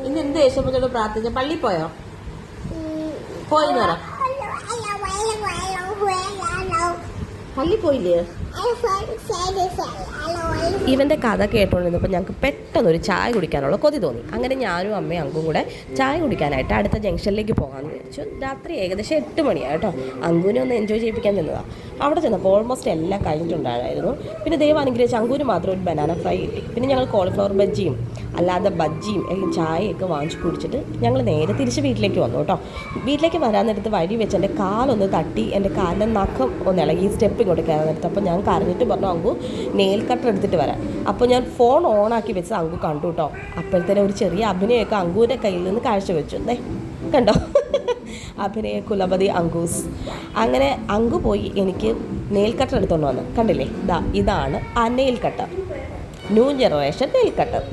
ഇന്ന് എന്ത് യേശുപ്പനോട് പ്രാർത്ഥിച്ച? പള്ളി പോയോ? പോയിന്ന് പറ. പള്ളി പോയില്ലേ? ഇവൻ്റെ കഥ കേട്ടുകൊണ്ടിരുന്നപ്പോൾ ഞങ്ങൾക്ക് പെട്ടെന്നൊരു ചായ കുടിക്കാനുള്ള കൊതി തോന്നി. അങ്ങനെ ഞാനും അമ്മയും അങ്കും കൂടെ ചായ കുടിക്കാനായിട്ട് അടുത്ത ജംഗ്ഷനിലേക്ക് പോകാമെന്ന് വിചാരിച്ചു. രാത്രി ഏകദേശം 8 മണിയായി കേട്ടോ. അങ്കുവിനെ ഒന്ന് എൻജോയ് ചെയ്യിപ്പിക്കാൻ ചെന്നതാണ്. അവിടെ ചെന്നപ്പോൾ ഓൾമോസ്റ്റ് എല്ലാം കഴിഞ്ഞിട്ടുണ്ടായിരുന്നു. പിന്നെ ദൈവം അനുഗ്രഹിച്ച് അങ്കുവിന് മാത്രം ഒരു ബനാന ഫ്രൈ കിട്ടി. പിന്നെ ഞങ്ങൾ കോളിഫ്ലവർ ബജ്ജിയും അല്ലാതെ ബജ്ജിയും എല്ലാം ചായയൊക്കെ വാങ്ങിച്ച് കുടിച്ചിട്ട് ഞങ്ങൾ നേരെ തിരിച്ച് വീട്ടിലേക്ക് വന്നു കേട്ടോ. വീട്ടിലേക്ക് വരാൻ നേരത്ത് വഴി വെച്ച് എൻ്റെ കാലൊന്ന് തട്ടി എൻ്റെ കാലിൻ്റെ നഖം ഒന്ന് ഇളകി സ്റ്റെപ്പ് ഇങ്ങോട്ട് കയറാൻ നേരത്ത്. അപ്പോൾ ഞാൻ കരഞ്ഞിട്ട് പറഞ്ഞു അങ്കു നെയിൽ കട്ടർ എടുത്തിട്ട് വരാം. അപ്പോൾ ഞാൻ ഫോൺ ഓണാക്കി വെച്ച് അങ്കു കണ്ടു കേട്ടോ. അപ്പോഴത്തേനും ഒരു ചെറിയ അഭിനയമൊക്കെ അങ്കുവിൻ്റെ കയ്യിൽ നിന്ന് കാഴ്ചവെച്ചു. കണ്ടോ അഭിനയ കുലപതി അങ്കൂസ്. അങ്ങനെ അങ്കു പോയി എനിക്ക് നെയിൽ കട്ടർ എടുത്തുകൊണ്ട് വന്നു. കണ്ടില്ലേ, ഇതാണ് ആ nail cutter, new generation nail cutter.